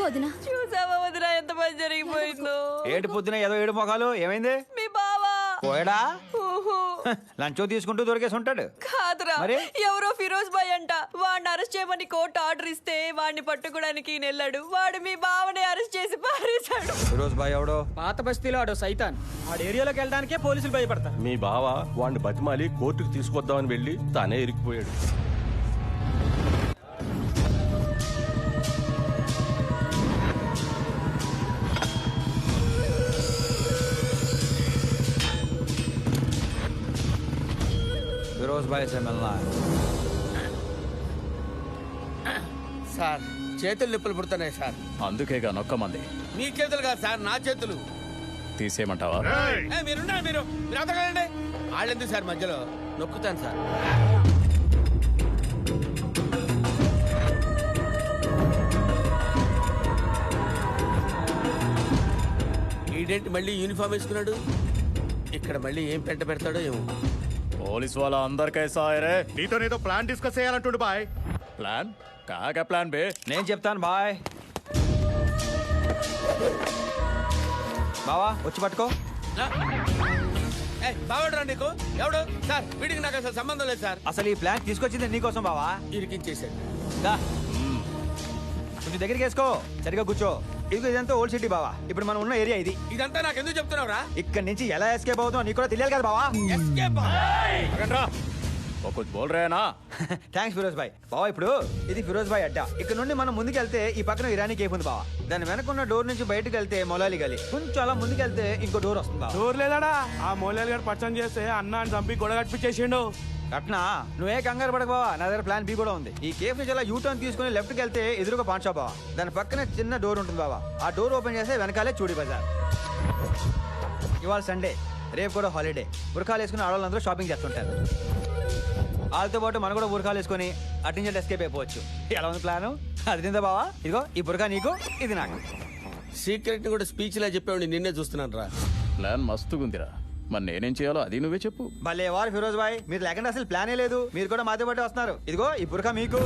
వదినా. చూసావా వదినా ఎంత పని జరిగిపోయిందో. ఏడు పొద్దున ఏదో ఏడు మొఖాలు ఏమైంది? మీ బావా పోయడా ఊహు. లంచో తీసుకుంటూ దొరికేసి ఉంటాడు. కాదురా, మరి? ఎవరో ఫిరోజ్ భాయ్ అంట. వాడిని అరెస్ట్ చేయమని కోర్టు ఆర్డర్ ఇస్తే వాడిని పట్టుకోవడానికి వెళ్ళాడు. వాడు మీ బావని అరెస్ట్ చేసి పారేశాడు. ఫిరోజ్ భాయ్ ఎవడో పాత బస్తీలో ఆడో సైతాన్. ఆడ ఏరియాలోకి వెళ్ళడానికే పోలీసులు భయపడతారు. మీ బావ వాడిని బతిమాలి కోర్టుకు తీసుకొద్దామని వెళ్ళి తానే ఇరికిపోయాడు. ఫిరోజ్ భాయ్ సే మిల్నా. సార్ చేతులు నొప్పులు పుడుతున్నాయి సార్. అందుకేగా నొక్కమంది. మీ చేతులు కాదు సార్, నా చేతులు. తీసేయమంటావా? మీరున్నారు, మీరు అతగలండి. వాళ్ళెందుకు సార్ మధ్యలో? నొక్కుతాను సార్. ఈడేంటి మళ్ళీ యూనిఫామ్ వేసుకున్నాడు? ఇక్కడ మళ్ళీ ఏం పెంట పెడతాడో ఏమో. పోలీస్ వాళ్ళ అందరికైసా రే. నీతో ప్లాన్ డిస్కస్ చేయాలంటుండు బాయ్. ప్లాన్ కాగా ప్లాన్ బే. నేను చెప్తాను బాయ్. బావా వచ్చి పట్టుకో. బావడరా నీకు ఎవడు? సార్ వీడికి నాకు అసలు సంబంధం లేదు సార్. అసలు ఈ ప్లాన్ తీసుకొచ్చింది నీకోసం బావా. ఇరికించేసాడు. దా. కొంచెం దగ్గరికి వేసుకో. సరిగా కూర్చో. ఇదిగో ఇదంతా ఓల్డ్ సిటీ బావా. ఇప్పుడు మనం ఉన్న ఏరియా ఇది. ఇదంతా నాకు ఎందుకు చెప్తున్నావురా? ఇక్కడ నుంచి ఎలా ఎస్కేప్ అవుతావు నీకు కూడా తెలియాలి కదా బావా. ఎస్కేప్? కుछ बोल रहे हैं ना? థ్యాంక్స్ ఫిరోజ్ భాయ్. బావా ఇప్పుడు ఇది ఫిరోజ్ భాయ్ అడ్డా. ఇక్కడ నుండి మనం ముందుకెళ్తే ఈ పక్కన ఇరానీ కేఫ్ ఉంది బావా. దాని వెనకున్న డోర్ నుంచి బయటకు వెళ్తే మొలాలి గలి. కొంచెం అలా ముందుకెళ్తే ఇంకో డోర్ వస్తుంది బావా. డోర్ లేదాడా? ఆ మోలాలి గారు పచ్చని చేస్తే అన్నాన్ని చంపి గొడవ కట్టించేసిండు. కట్నా నువ్వే కంగారు పడక బావా. నా దగ్గర ప్లాన్ బి కూడా ఉంది. ఈ కేఫ్ నుంచి అలా యూ టర్న్ తీసుకుని లెఫ్ట్ కి వెళ్తే ఎదురుగా పాన్ షాప్ బావా. దాని పక్కన చిన్న డోర్ ఉంటుంది బావా. ఆ డోర్ ఓపెన్ చేస్తే వెనకాలే చూడి బజార్. ఇవాళ సండే, రేపు కూడా హాలిడే. బుర్ఖాలు వేసుకుని ఆడవాళ్ళందరూ షాపింగ్ చేస్తుంటారు. వాళ్ళతో పాటు మనం కూడా బుర్ఖాలు వేసుకొని అటు నుంచి ఎస్కేప్ అయిపోవచ్చు. ఎలా ఉంది ప్లాను? అది తిందా బావా. ఇదిగో ఈ బుర్ఖా నీకు, ఇది నాకు. సీక్రెట్ కూడా స్పీచ్ లా చెప్పావు. నిన్నే చూస్తున్నాను రా. ప్లాన్ మస్తుగుందిరా. మరి నేనేం చేయాలో అది నువ్వే చెప్పు. భలే వారు ఫిరోజ్ భాయ్. మీరు లేకుండా అసలు ప్లానే లేదు. మీరు కూడా మాతో పాటు వస్తున్నారు. ఇదిగో ఈ బుర్ఖా మీకు.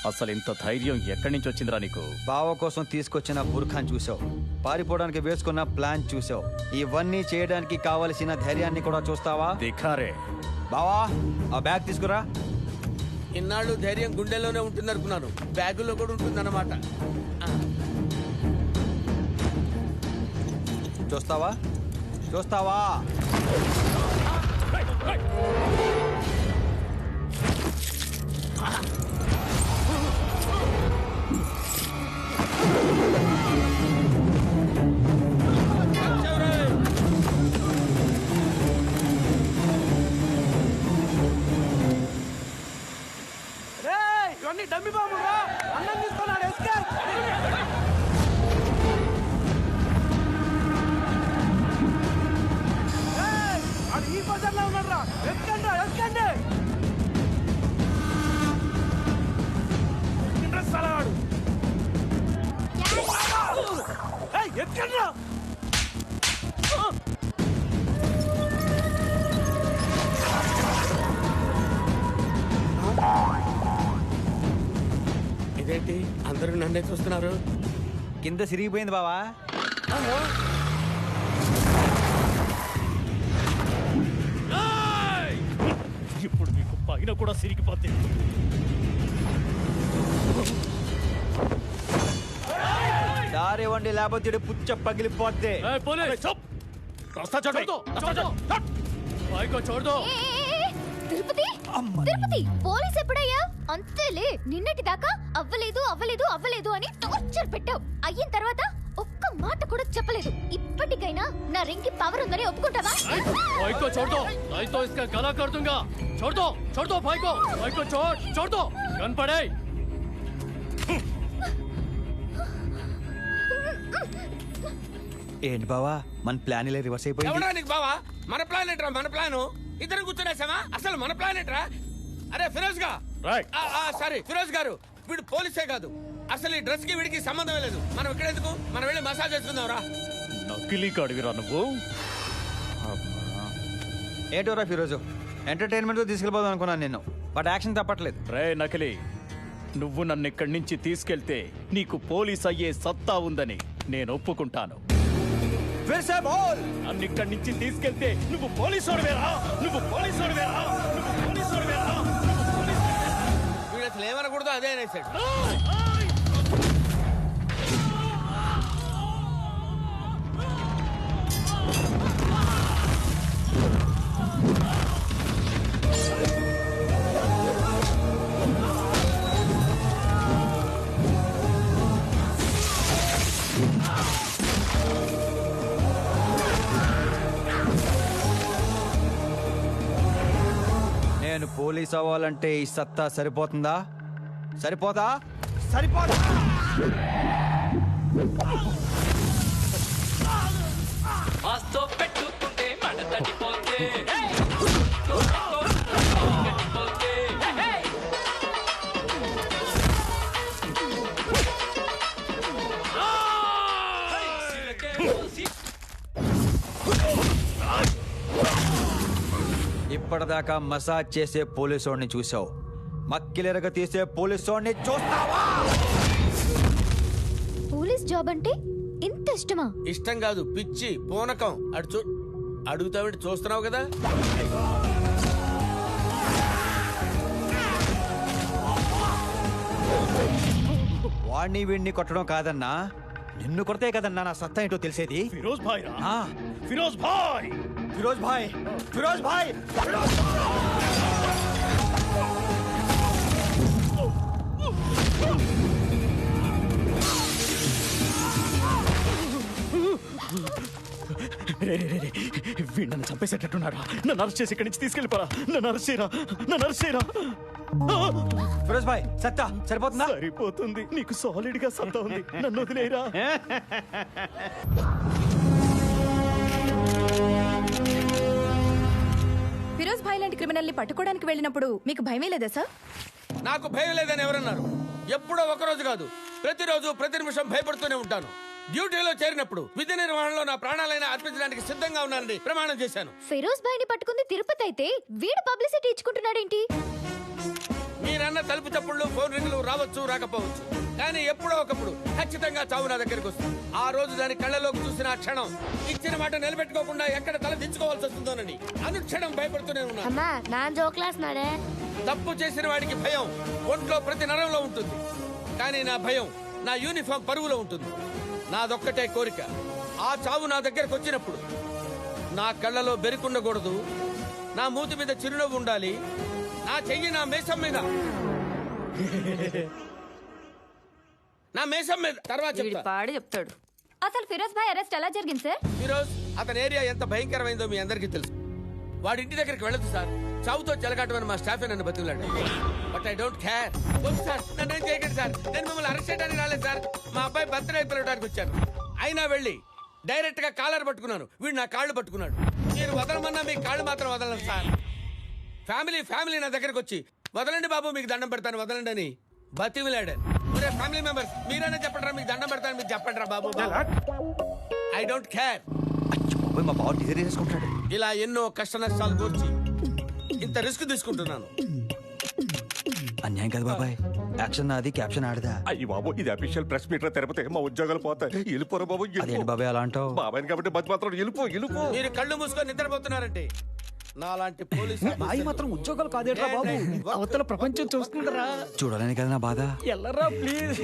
అసలు ఇంత ధైర్యం ఎక్కడి నుంచి వచ్చిందిరా నీకు? బావ కోసం తీసుకొచ్చిన బుర్ఖాన్ చూసావు, పారిపోవడానికి వేసుకున్న ప్లాన్ చూసావు. ఇవన్నీ చేయడానికి కావలసిన ధైర్యాన్ని కూడా చూస్తావా? దిఖారే. బావా ఆ బ్యాగ్ తీసుకురా. ఇన్నాళ్ళు ధైర్యం గుండెల్లోనే ఉంటుంది అనుకున్నాను. బ్యాగులో కూడా ఉంటుందన్నమాట. చూస్తావా? చూస్తావా? ఇవన్నీ డమ్మి బాబులు రా. అన్నం తీసుకున్నాడు. ఎస్కేప్. అది ఈ బజార్లో ఉన్నాడు రా. ఎక్కండి రా, ఎక్కండి. ఇంట్రెస్ట్ అలాడు. ఎక్కండి రా. ఇదేంటి అందరూ నన్నే చూస్తున్నారు? కింద సిరిగిపోయింది బావా. ఇప్పుడు మీకు పైన కూడా సిరిగిపోతుంది. దారి వండి లేకపోతే పుచ్చ పగిలిపోద్ది. తిరుపతి తిరుపతి పోలీస్ ఎప్పుడయ్యా? అంతేలే. నిన్నటి దాకా అవ్వలేదు అవ్వలేదు అవ్వలేదు అని టార్చర్ పెట్టావు. అయిన తర్వాత ఒక్క మాట కూడా చెప్పలేదు. ఇప్పటికైనా నా రింగ్ పవర్ ఉందని ఒప్పుకుంటావా? ఏంటి బావా మన ప్లాన్ ఇలా రివర్స్ అయిపోయింది. ఎవడా నీకు బావా? మన ప్లాన్ ఏంట్రా? మన ప్లాను ఇద్దరు కూర్చునేసామా? అసలు మన ప్లాన్ ఏంట్రా? అరే ఫిరోజ్ గా, సారీ ఫిరోజ్ గారు, వీడు పోలీసే కాదు. అసలు ఈ డ్రెస్ కి వీడికి సంబంధమే లేదు. మనం ఇక్కడ ఎందుకు? మనం వెళ్ళి మసాజ్ చేసుకుందాం రా. నకిలీ కాడివిరా నువ్వు. ఏంటోరా ఫిరోజు, ఎంటర్టైన్మెంట్ తీసుకెళ్ళిపోదాం అనుకున్నాను నిన్ను. బట్ యాక్షన్ తప్పట్లేదు. రే నకిలీ, నువ్వు నన్ను ఇక్కడి నుంచి తీసుకెళ్తే నీకు పోలీస్ అయ్యే సత్తా ఉందని నేను ఒప్పుకుంటాను. ఫిర్ సే బోల్. నన్ను ఇక్కడి నుంచి తీసుకెళ్తే నువ్వు పోలీసోడివేరా, నువ్వు పోలీసోడివేరా, నువ్వు పోలీసోడివేరా. వీడు అసలు ఏమనకూడదు అదే అనేసాడు. నేను పోలీస్ అవ్వాలంటే ఈ సత్తా సరిపోతుందా? సరిపోదా? సరిపోదా? ఇప్పటిదాకా మసాజ్ చేసే పోలీసోడిని చూసావు, మక్కిలెరగ తీసే పోలీసోడిని చూస్తావా? పోలీస్ జాబ్ అంటే ఇంత ఇష్టమా? ఇష్టం కాదు, పిచ్చి పూనకం. అడుగుతావిటి చూస్తున్నావు కదా. వాడిని వీడిని కొట్టడం కాదన్నా, నిన్ను కొడితే కదన్నా నా సత్తా ఏంటో తెలిసేది. ఫిరోజ్ భాయ్ రా. ఆ, ఫిరోజ్ భాయ్, ఫిరోజ్ భాయ్, ఫిరోజ్ భాయ్, ఫిరోజ్ వీడు నన్ను చంపేసేటట్టున్నారా? నన్ను అరెస్ట్ చేసి ఇక్కడి నుంచి తీసుకెళ్ళిపోరా. నన్ను అరెస్ట్ చేయరా, నన్ను అరెస్ట్ చేయరా. ఫిరోజ్ భాయ్ సత్తా సరిపోతుందా? సరిపోతుంది, నీకు సాలిడ్ గా సత్తా ఉంది, నన్ను వదిలేరా. ఫిరోజ్ భాయ్ లాంటి క్రిమినల్ ని పట్టుకోవడానికి వెళ్ళినప్పుడు మీకు భయమే లేదా సార్? నాకు భయం లేదని ఎవరన్నారు? ఎప్పుడో ఒకరోజు కాదు, ప్రతిరోజు ప్రతి నిమిషం భయపడుతూనే ఉంటాను. డ్యూటీలో చేరినప్పుడు విధి నిర్వహణలో నా ప్రాణాలైనా అర్పించడానికి సిద్ధంగా ఉన్నానని ప్రమాణం చేశాను. ఫిరోజ్ భాయ్ ని పట్టుకుంది తిరుపతి అయితే వీడు పబ్లిసిటీ ఇచ్చుకుంటున్నాడేంటి? మీరన్న తలుపు చప్పుళ్ళు, ఫోన్ రింగులు రావచ్చు రాకపోవచ్చు, కానీ ఎప్పుడో ఒకప్పుడు ఖచ్చితంగా చావు నా దగ్గరికి వస్తుంది. ఆ రోజు దాని కళ్ళలోకి చూసిన ఆ క్షణం ఇచ్చిన మాట నిలబెట్టుకోకుండా ఎక్కడ తల దించుకోవాల్సి వస్తుందోనని అనుక్షణం భయపడుతూనే ఉన్నాను. అమ్మా నా జోక్లాస్తున్నాడే. తప్పు చేసిన వాడికి భయం ఒంట్లో ప్రతి నరంలో ఉంటుంది, కానీ నా భయం నా యూనిఫామ్ పరువులో ఉంటుంది. నాదొక్కటే కోరిక, ఆ చావు నా దగ్గరకు వచ్చినప్పుడు నా కళ్ళలో బెరుకుండకూడదు, నా మూతి మీద చిరునవ్వు ఉండాలి, నా చెయ్యి నా మేసం మీద, నా మేసం మీద. తర్వాత చెప్తా. పాడి చెప్తాడు. అసలు ఫిరోజ్ భాయ్ అరెస్ట్ ఎలా జరిగింది సార్? ఈరోజు అతని ఏరియా ఎంత భయంకరమైందో మీ అందరికీ తెలుసు. వాడి ఇంటి దగ్గరికి వెళ్ళదు సార్, చావుతో చెలగాటమని మా స్టాఫే నన్ను బతిలాడు. But I don't care. Sir నన్ను ఏం చేయకండి సార్, నేను మిమ్మల్ని అరెస్ట్ చేయడానికి రాలేదు సార్, మా అబ్బాయి బర్త్డే పిలవడానికి వచ్చాను. అయినా వెళ్ళి డైరెక్ట్ గా కాలర్ పట్టుకున్నాను, వీడు నా కాళ్ళు పట్టుకున్నాడు. మీరు వదలమన్నా మీ కాళ్ళు మాత్రం వదలను సార్. ఫ్యామిలీ నా దగ్గరకు వచ్చి వదలండి బాబు మీకు దండం పెడతాను వదలండి అని బతిమిలాడాను. ఫ్యామిలీ మెంబర్స్ మీరైనా చెప్పండి, మీకు దండం పెడతాను మీకు చెప్పండి రా బాబు. I don't care. మా బావ డిజైన్ చేసుకుంటాడు. ఇలా ఎన్నో కష్ట నష్టాలు కూర్చి ఇంత రిస్క్ తీసుకుంటున్నాను. అన్యాయం కదా బాబాయ్, యాక్షన్ నాది క్యాప్షన్ ఆడదా. అయ్యి బాబు, ఇది అఫీషియల్ ప్రెస్ మీట్ లో తిరుపతి మా ఉద్యోగాలు పోతాయి. వెళ్ళిపోరా బాబు. అదేంటి బాబాయ్ అలా అంటావు? బాబాయ్ కాబట్టి బతి మాత్రం వెళ్ళిపో. మీరు కళ్ళు మూసుకొని నిద్రపోతున్నారంటే నాలాంటి పోలీసు బాయ్ మాత్రం ఉద్యోగాలు కాదేట్రా బాబు, అవతల ప్రపంచం చూస్తుండరా. చూడాలని కదా నా బాధ. ఎల్లరా ప్లీజ్.